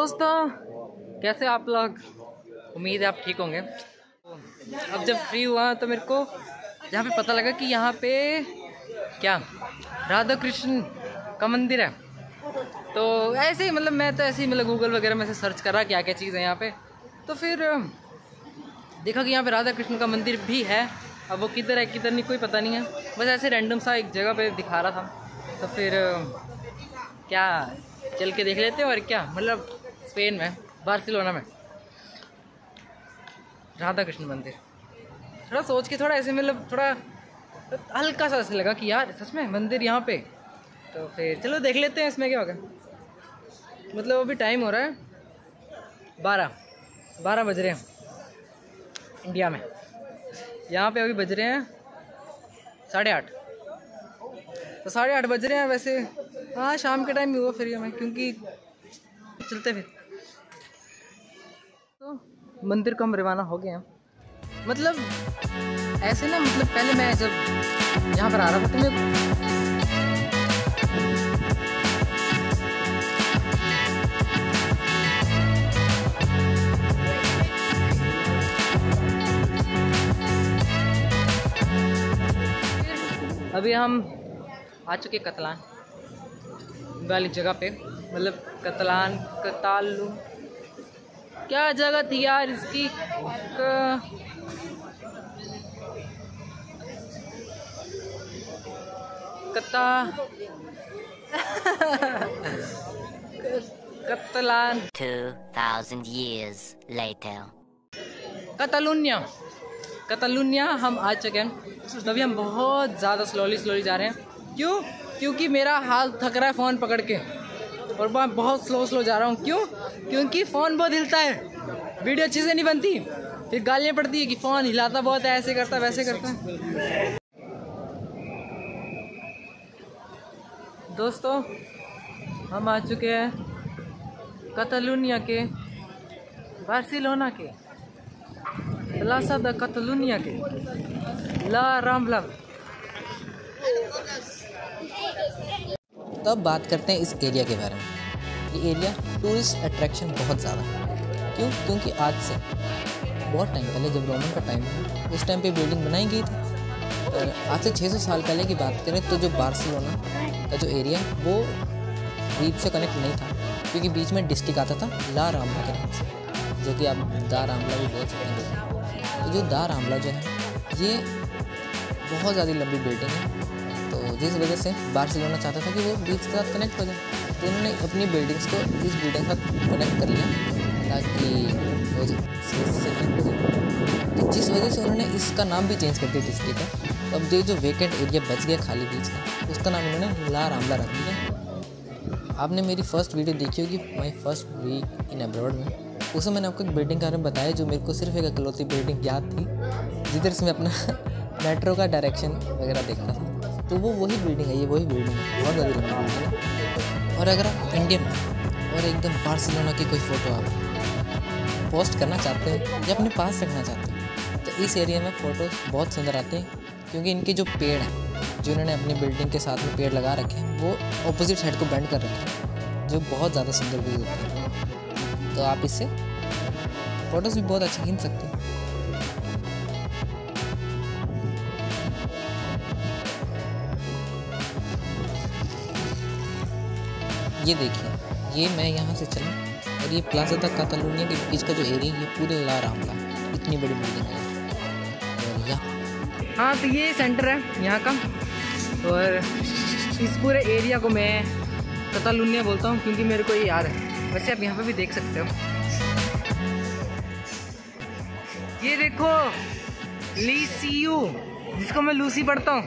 दोस्तों, कैसे आप लोग? उम्मीद है आप ठीक होंगे। अब जब फ्री हुआ तो मेरे को यहाँ पे पता लगा कि यहाँ पे क्या राधा कृष्ण का मंदिर है। तो ऐसे ही मैं तो ऐसे ही गूगल वगैरह में से सर्च करा क्या क्या चीज़ है यहाँ पे। तो फिर देखा कि यहाँ पे राधा कृष्ण का मंदिर भी है। अब वो किधर है किधर नहीं कोई पता नहीं है, बस ऐसे रैंडम सा एक जगह पे दिखा रहा था। तो फिर क्या चल के देख लेते हैं। और क्या स्पेन में बार्सिलोना में राधा कृष्ण मंदिर। थोड़ा सोच के थोड़ा ऐसे थोड़ा हल्का सा ऐसे लगा कि यार सच में मंदिर यहाँ पे। तो फिर चलो देख लेते हैं इसमें क्या होगा। अभी टाइम हो रहा है 12 बज रहे हैं इंडिया में। यहाँ पे अभी बज रहे हैं 8:30। तो 8:30 बज रहे हैं वैसे। हाँ, शाम के टाइम भी हुआ फ्री में, क्योंकि चलते फिर। तो मंदिर को हम रवाना हो गए हैं। ऐसे ना पहले मैं जब यहाँ पर आ रहा था तो मैं अभी हम आ चुके कतलान वाली जगह पे। कतालू क्या जगह थी यार इसकी। कतलान 2000 years later कतालुनिया हम आ चुके हैं। तभी हम बहुत ज़्यादा स्लोली जा रहे हैं। क्यों? क्योंकि मेरा हाथ थक रहा है फ़ोन पकड़ के, और मैं बहुत स्लो जा रहा हूँ। क्यों? क्योंकि फ़ोन बहुत हिलता है, वीडियो अच्छे से नहीं बनती, फिर गालियाँ पड़ती है कि फ़ोन हिलाता बहुत है, ऐसे करता वैसे करता। दोस्तों, हम आ चुके हैं कतालुनिया के बार्सिलोना के प्लाजा द कतालुनिया के ला राम्बला। तो अब बात करते हैं इस एरिया के बारे में। ये एरिया टूरिस्ट अट्रैक्शन बहुत ज़्यादा है। क्यों? क्योंकि आज से बहुत टाइम पहले, जब रोमन का टाइम था, उस टाइम पे बिल्डिंग बनाई गई थी। और आज से 600 साल पहले की बात करें तो जो बार्सिलोना का जो एरिया वो द्वीप से कनेक्ट नहीं था, क्योंकि बीच में डिस्ट्रिक्ट आता था ला राम्बला के नाम से, जो कि आप दा राम्बला भी बोल सकते हैं। तो जो दा राम्बला जो है ये बहुत ज़्यादा लंबी बिल्डिंग है। तो जिस वजह से बार्सिलोना चाहता था कि वो बीच के साथ कनेक्ट हो जाए, तो उन्होंने अपनी बिल्डिंग्स को इस बिल्डिंग के साथ कनेक्ट कर लिया ताकि वो से कनेक्ट हो जाए। तो जिस वजह से उन्होंने इसका नाम भी चेंज कर दिया डिस्ट्रिक्ट का। तो अब जो वेकेंट एरिया बच गया खाली बीच का, उसका नाम उन्होंने ला राम्बला रख दिया। आपने मेरी फर्स्ट वीडियो देखी होगी, my first week in abroad में। उसमें मैंने आपको एक बिल्डिंग के बारे में बताया, जो मेरे को सिर्फ एक इकलौती बिल्डिंग याद थी जिधर से मैं अपना मेट्रो का डायरेक्शन वगैरह देखता था। तो वो वही बिल्डिंग है, ये वही बिल्डिंग है, बहुत ज़्यादा लंबी बिल्डिंग है। और अगर आप इंडियन और एकदम बार्सिलोना की कोई फ़ोटो आप पोस्ट करना चाहते हैं या अपने पास रखना चाहते हैं, तो इस एरिया में फ़ोटोज़ बहुत सुंदर आते हैं। क्योंकि इनके जो पेड़ हैं, जो इन्होंने अपनी बिल्डिंग के साथ में पेड़ लगा रखे हैं, वो ऑपोजिट साइड को बेंड कर रखे हैं, जो बहुत ज़्यादा सुंदर व्यू होते हैं। तो आप इससे फ़ोटोज़ भी बहुत अच्छी खींच सकते हैं। ये देखिए, ये मैं यहाँ से चला और ये प्लाजा द कतालुनिया के बीच का जो एरिया है, ये पूरा ला राम्बला, इतनी बड़ी बिल्डिंग है। और यहाँ हाँ, तो ये सेंटर है यहाँ का। और इस पूरे एरिया को मैं कतालुनिया बोलता हूँ क्योंकि मेरे को ये याद है। वैसे आप यहाँ पे भी देख सकते हो, ये देखो लीसीयू, जिसको मैं लूसी पढ़ता हूँ।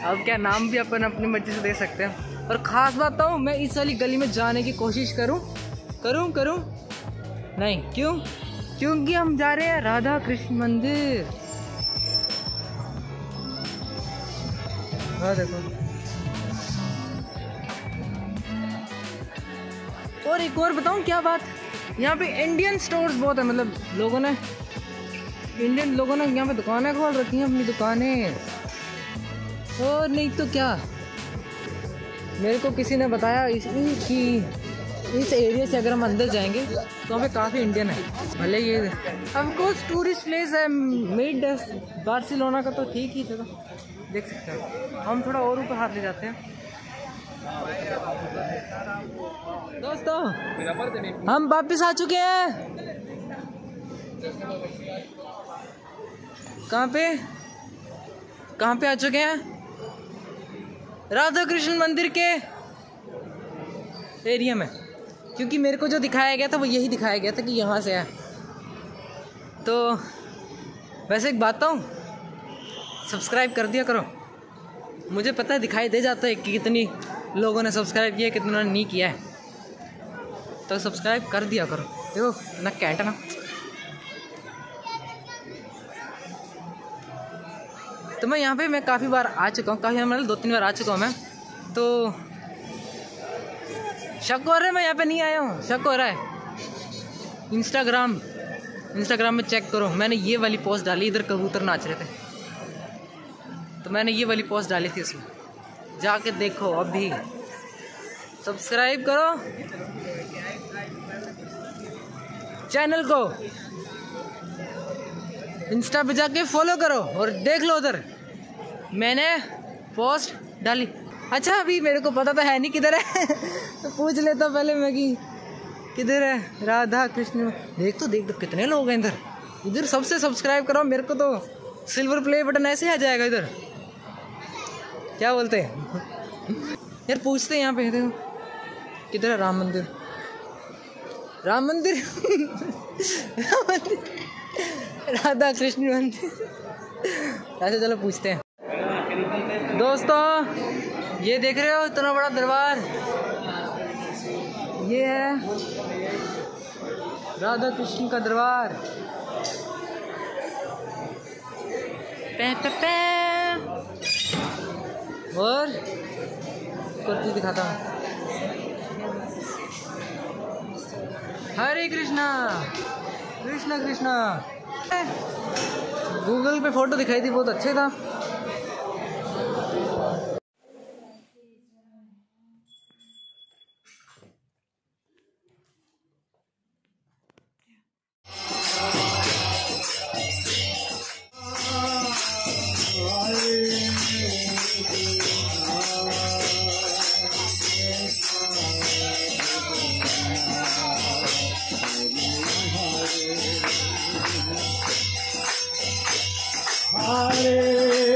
अब क्या नाम भी अपन अपनी मर्जी से दे सकते हैं। और ख़ास बात बताऊँ, मैं इस वाली गली में जाने की कोशिश करूँ नहीं। क्यों? क्योंकि हम जा रहे हैं राधा कृष्ण मंदिर। हाँ देखो, और एक और बताऊँ क्या बात, यहाँ पे इंडियन स्टोर्स बहुत है। इंडियन लोगों ने यहाँ पे दुकानें खोल रखी हैं, अपनी दुकानें। और नहीं तो क्या, मेरे को किसी ने बताया कि इस एरिया से अगर हम अंदर जाएंगे तो वहाँ पे काफ़ी इंडियन है। भले ये ऑफकोर्स टूरिस्ट प्लेस है, मिड बार्सिलोना का तो ठीक ही जगह देख सकते हैं। हम थोड़ा और ऊपर हाथ ले जाते हैं। दोस्तों हम वापस आ चुके हैं। कहाँ पे आ चुके हैं? राधा कृष्ण मंदिर के एरिया में, क्योंकि मेरे को जो दिखाया गया था वो यही दिखाया गया था कि यहाँ से है। तो वैसे एक बात हूँ, सब्सक्राइब कर दिया करो। मुझे पता है, दिखाई दे जाता है कि कितनी लोगों ने सब्सक्राइब किया, कितना नहीं किया है, तो सब्सक्राइब कर दिया करो। देखो ना कैंट ना। तो मैं यहाँ पे मैं काफ़ी बार आ चुका हूँ, काफ़ी मतलब 2-3 बार आ चुका हूँ मैं। तो शक हो रहा है मैं यहाँ पे नहीं आया हूँ, शक हो रहा है। इंस्टाग्राम में चेक करो, मैंने ये वाली पोस्ट डाली, इधर कबूतर नाच रहे थे तो मैंने ये वाली पोस्ट डाली थी, उसमें जाके देखो। अभी सब्सक्राइब करो चैनल को, इंस्टा पे जाके फॉलो करो और देख लो, उधर मैंने पोस्ट डाली। अच्छा अभी मेरे को पता तो है नहीं किधर है तो पूछ लेता पहले मैं कि किधर है राधा कृष्ण। देख तो कितने लोग हैं इधर सबसे सब्सक्राइब करो। मेरे को तो सिल्वर प्ले बटन ऐसे आ जाएगा इधर, क्या बोलते हैं यार? पूछते हैं यहाँ पे, देखो किधर है राम मंदिर राधा कृष्ण मंदिर। ऐसे चलो पूछते हैं। दोस्तों ये देख रहे हो इतना बड़ा दरबार, ये है राधा कृष्ण का दरबार। और कुछ चीज दिखाता हूँ। हरे कृष्णा कृष्णा कृष्णा। गूगल पे फोटो दिखाई थी, बहुत अच्छे था। Hare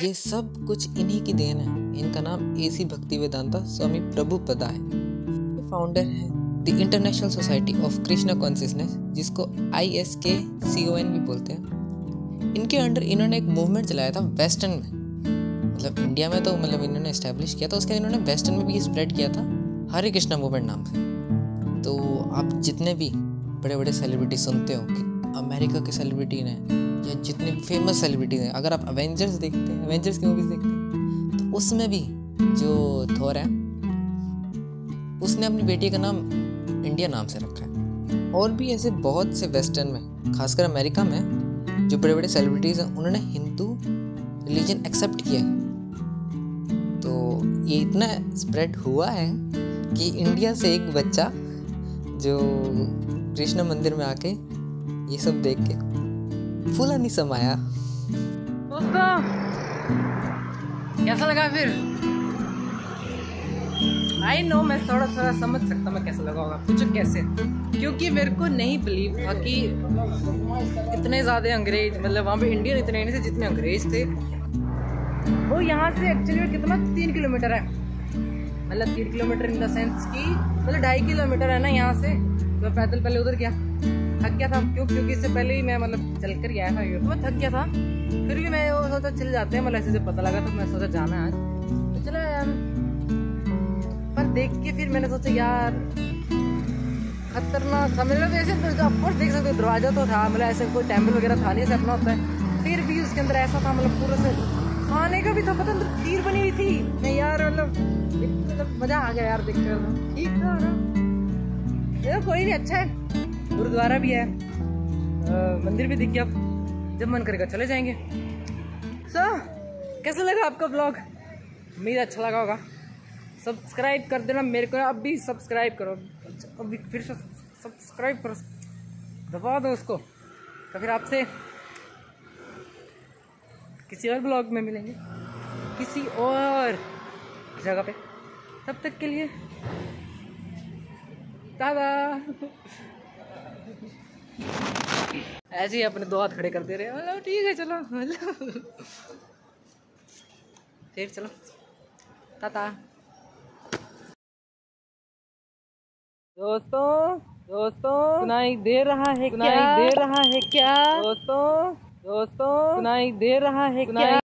ये सब कुछ इन्हीं की देन है। इनका नाम एसी भक्ति वेदांता स्वामी प्रभुपदा है। ये फाउंडर है the international society of Krishna consciousness, जिसको ISKCON भी बोलते हैं। इनके अंडर इन्होंने एक मूवमेंट चलाया था वेस्टर्न में, मतलब इंडिया में तो मतलब इन्होंने एस्टेब्लिश किया था, उसके इन्होंने वेस्टर्न में भी स्प्रेड किया था हरे कृष्णा मूवमेंट नाम से। तो आप जितने भी बड़े बड़े सेलिब्रिटी सुनते हो कि अमेरिका के सेलिब्रिटी ने या जितने फेमस सेलिब्रिटीज हैं, अगर आप अवेंजर्स देखते हैं, अवेंजर्स की मूवीज देखते हैं, तो उसमें भी जो थॉर है उसने अपनी बेटी का नाम इंडिया नाम से रखा है। और भी ऐसे बहुत से वेस्टर्न में, खासकर अमेरिका में जो बड़े बड़े सेलिब्रिटीज हैं, उन्होंने हिंदू रिलीजन एक्सेप्ट किया है। तो ये इतना स्प्रेड हुआ है कि इंडिया से एक बच्चा जो कृष्ण मंदिर में आके ये सब देख के फूला नहीं समाया। दोस्तों कैसा लगा फिर? आई नो मैं थोड़ा थोड़ा समझ सकता मैं कैसा लगा होगा, कुछ कैसे, क्योंकि मेरे को नहीं बिलीव था कि इतने ज़्यादा अंग्रेज, मतलब वहाँ पे इंडियन इतने नहीं थे जितने अंग्रेज थे। वो यहाँ से एक्चुअली कितना 3 किलोमीटर है, मतलब 3 किलोमीटर इन द सेंस कि मतलब 2.5 किलोमीटर है ना यहाँ से। तो पैदल पहले उधर गया, थक गया था, क्योंकि इससे पहले ही मैं मतलब चल कर आया था, तो मैं थक गया था। फिर भी मैं वो सोचा चल जाते हैं, मतलब ऐसे से पता लगा तो मैं सोचा जाना है तो चला यार। पर देख के फिर मैंने सोचा यार खतरनाक था, मतलब ऐसे ऑफकोर्स देख सकते हो दरवाजा तो था, मतलब ऐसे कोई टेम्पल वगैरह था नहीं, ऐसे अपना होता है। फिर भी उसके अंदर ऐसा था, मतलब पूरा से खाने का भी था, पता अंदर खीर बनी हुई थी। नहीं यार मतलब मजा आ गया यार देख कर, ठीक था ना। ये कोई नहीं, अच्छा है, गुरुद्वारा भी है, मंदिर भी दिखिए, अब जब मन करेगा चले जाएंगे। कैसा लगा आपका ब्लॉग? उम्मीद अच्छा लगा होगा। सब्सक्राइब कर देना मेरे को, अब भी सब्सक्राइब करो, अभी फिर से सब्सक्राइब करो, दबा दो उसको। तो फिर आपसे किसी और ब्लॉग में मिलेंगे किसी और जगह पे, तब तक के लिए दादा। ऐसे ही अपने 2 हाथ खड़े कर दे रहे हैं, मतलब ठीक है चलो, मतलब फिर चलो टाटा। दोस्तों सुनाई दे रहा है क्या? दोस्तों सुनाई दे रहा है क्या?